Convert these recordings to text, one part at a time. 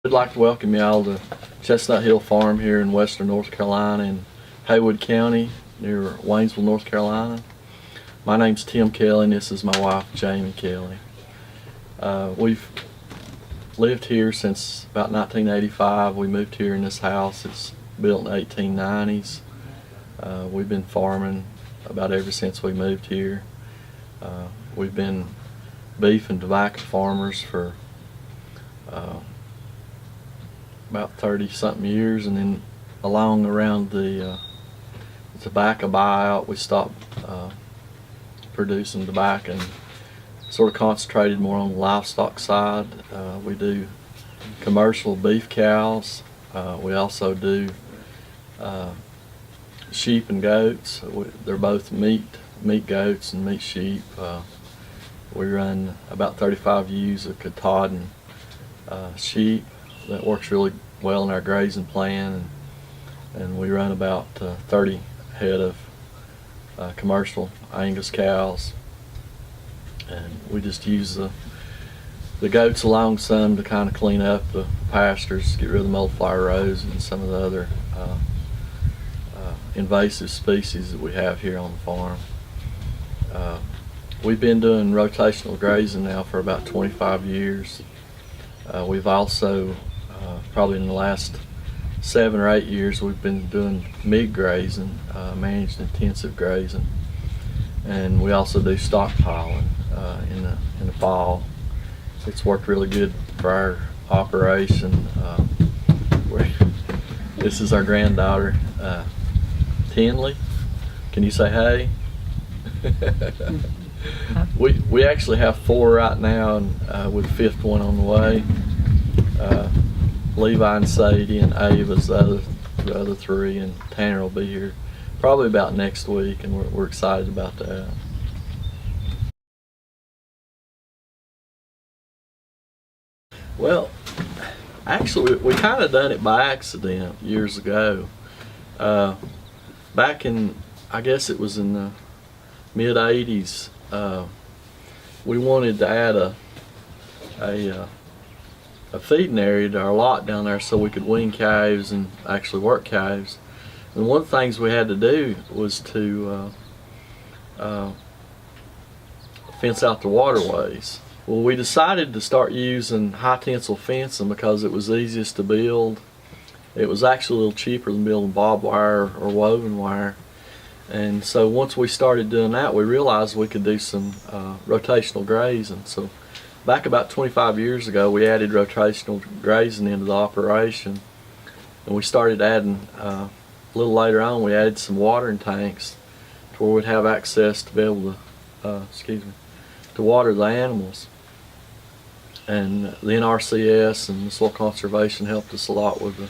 I'd like to welcome y'all to Chestnut Hill Farm here in western North Carolina in Haywood County near Waynesville, North Carolina. My name's Tim Kelley and this is my wife, Jamie Kelley. We've lived here since about 1985. We moved here in this house. It's built in the 1890s. We've been farming about ever since we moved here. We've been beef and tobacco farmers for about 30-something years, and then along around the tobacco buyout we stopped producing tobacco and sort of concentrated more on the livestock side. We do commercial beef cows. We also do sheep and goats. They're both meat goats and meat sheep. We run about 35 ewes of Katahdin sheep. That works really well in our grazing plan, and we run about 30 head of commercial Angus cows, and we just use the goats along some to kind of clean up the pastures, get rid of the mulefly rows and some of the other invasive species that we have here on the farm. We've been doing rotational grazing now for about 25 years. We've also, probably in the last 7 or 8 years, we've been doing mid grazing, managed intensive grazing, and we also do stockpiling in the fall. It's worked really good for our operation. This is our granddaughter, Tinley. Can you say hey? We actually have 4 right now, and with the 5th one on the way. Levi and Sadie and Ava's the other 3, and Tanner will be here probably about next week, and we're excited about that. Well, actually we kind of done it by accident years ago. Back in, I guess it was in the mid-80s, we wanted to add a feeding area to our lot down there so we could wean calves and actually work calves. And one of the things we had to do was to fence out the waterways. Well, we decided to start using high tensile fencing because it was easiest to build. It was actually a little cheaper than building barbed wire or woven wire. And so once we started doing that, we realized we could do some rotational grazing. So back about 25 years ago, we added rotational grazing into the operation, and we started adding, a little later on, we added some watering tanks to where we'd have access to be able to, to water the animals. And the NRCS and the soil conservation helped us a lot with the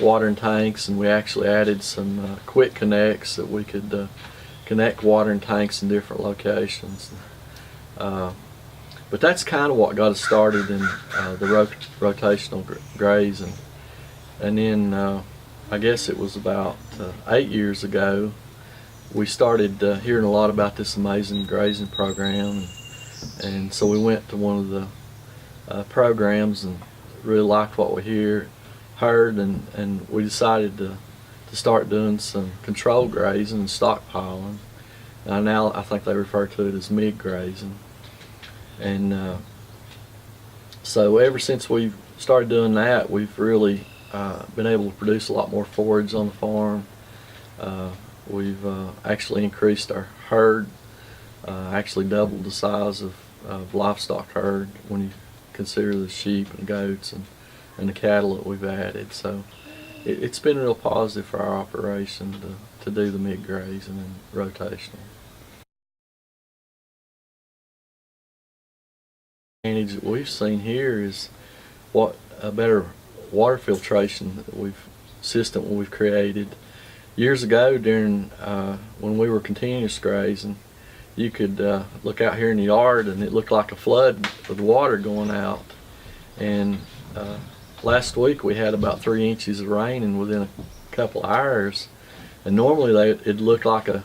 watering tanks, and we actually added some quick connects that we could connect watering tanks in different locations. But that's kind of what got us started in the rotational grazing. And then I guess it was about 8 years ago we started hearing a lot about this amazing grazing program, and so we went to one of the programs and really liked what we heard, and we decided to start doing some controlled grazing and stockpiling. Now I think they refer to it as mid grazing. And so ever since we've started doing that, we've really been able to produce a lot more forage on the farm. We've actually increased our herd, actually doubled the size of livestock herd when you consider the sheep and goats and the cattle that we've added. So it's been real positive for our operation to do the mid grazing and rotational. The advantage that we've seen here is what a better water filtration system we've created. Years ago, during when we were continuous grazing, you could look out here in the yard and it looked like a flood with water going out. And last week we had about 3 inches of rain and within a couple of hours, and normally it'd look like a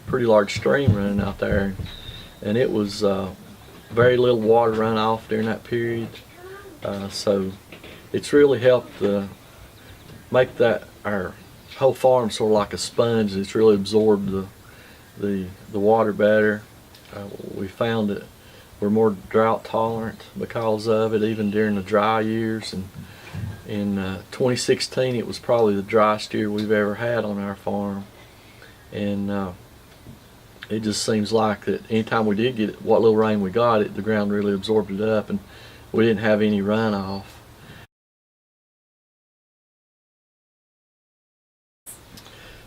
pretty large stream running out there, and it was very little water runoff during that period. So it's really helped make that our whole farm sort of like a sponge. It's really absorbed the water better. We found that we're more drought tolerant because of it, even during the dry years. And in 2016, it was probably the driest year we've ever had on our farm. And it just seems like that anytime we did get what little rain we got, the ground really absorbed it up, and we didn't have any runoff.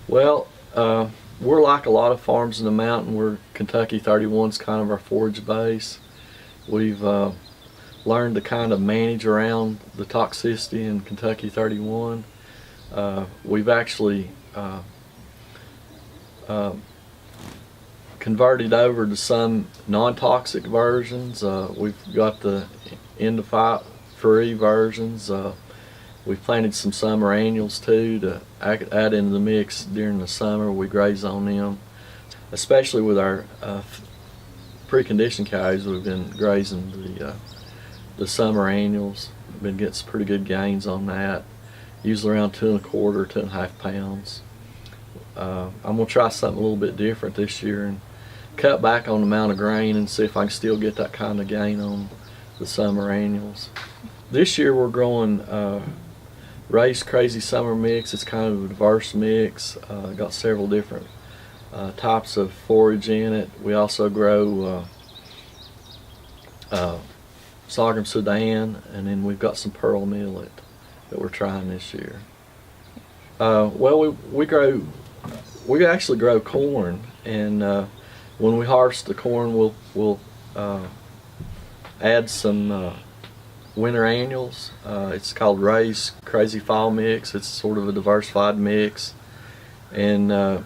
Well, we're like a lot of farms in the mountain. We're Kentucky 31's kind of our forage base. We've learned to kind of manage around the toxicity in Kentucky 31. We've actually converted over to some non-toxic versions. We've got the endophyte-free versions. We've planted some summer annuals too to add into the mix during the summer. We graze on them, especially with our preconditioned cows. We've been grazing the summer annuals. We've been getting some pretty good gains on that, usually around 2 1/4, 2.5 pounds. I'm gonna try something a little bit different this year and cut back on the amount of grain and see if I can still get that kind of gain on the summer annuals. This year we're growing Race Crazy Summer Mix. It's kind of a diverse mix. Got several different types of forage in it. We also grow sorghum Sudan, and then we've got some pearl millet that we're trying this year. Well, we actually grow corn, and when we harvest the corn, we'll add some winter annuals. It's called Race Crazy Fall Mix. It's sort of a diversified mix, and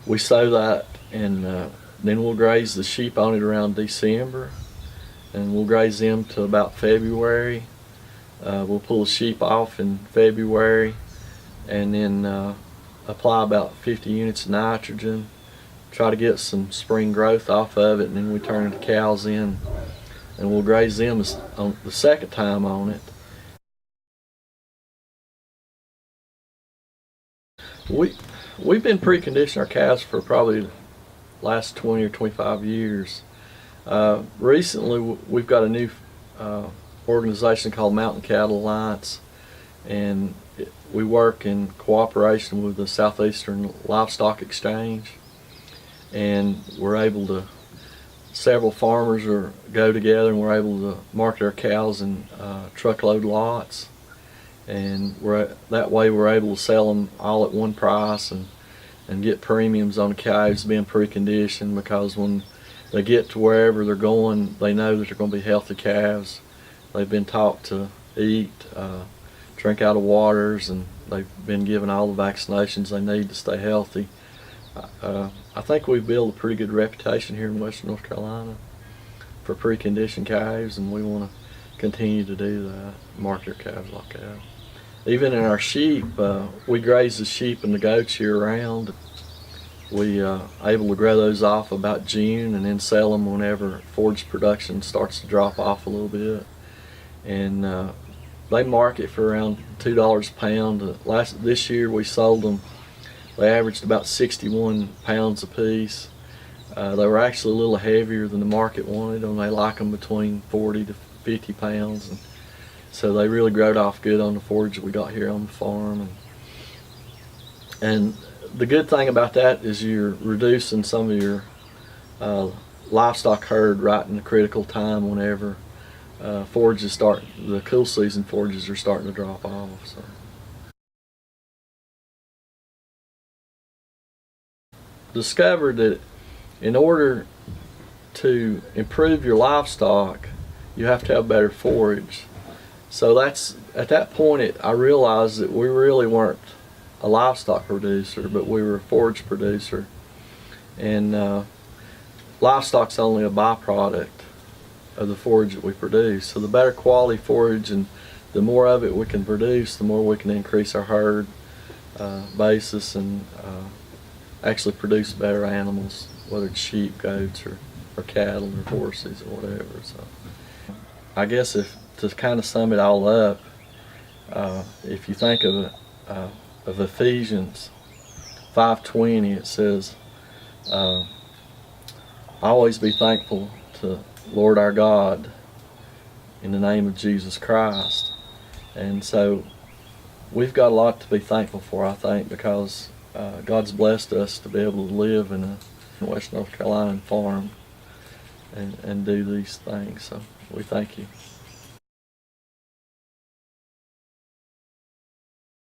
we sow that, and then we'll graze the sheep on it around December, and we'll graze them to about February. We'll pull the sheep off in February, and then apply about 50 units of nitrogen, try to get some spring growth off of it, and then we turn the cows in, and we'll graze them on the second time on it. We've been preconditioning our calves for probably the last 20 or 25 years. Recently we've got a new organization called Mountain Cattle Alliance, and we work in cooperation with the Southeastern Livestock Exchange, and we're able to, several farmers go together, and we're able to market our cows in truckload lots, and that way we're able to sell them all at one price and get premiums on the calves being preconditioned, because when they get to wherever they're going, they know that they're going to be healthy calves. They've been taught to eat, drink out of waters, and they've been given all the vaccinations they need to stay healthy. I think we've built a pretty good reputation here in Western North Carolina for preconditioned calves, and we want to continue to do that, market our calves like that. Even in our sheep, we graze the sheep and the goats year-round. We able to grow those off about June and then sell them whenever forage production starts to drop off a little bit. And they market for around $2 a pound. This year we sold them, they averaged about 61 pounds a piece. They were actually a little heavier than the market wanted them. They like them between 40 to 50 pounds. And so they really growed off good on the forage that we got here on the farm. And the good thing about that is you're reducing some of your livestock herd right in the critical time whenever forages start, the cool season forages are starting to drop off. So. Discovered that in order to improve your livestock, you have to have better forage. So that's, at that point I realized that we really weren't a livestock producer, but we were a forage producer, and livestock's only a byproduct of the forage that we produce. So the better quality forage and the more of it we can produce, the more we can increase our herd basis and actually produce better animals, whether it's sheep, goats, or cattle, or horses, or whatever. So I guess to kind of sum it all up, if you think of Ephesians 5:20, it says, "Always be thankful to Lord our God in the name of Jesus Christ." And so we've got a lot to be thankful for, I think, because God's blessed us to be able to live in a West North Carolina farm and do these things. So we thank you.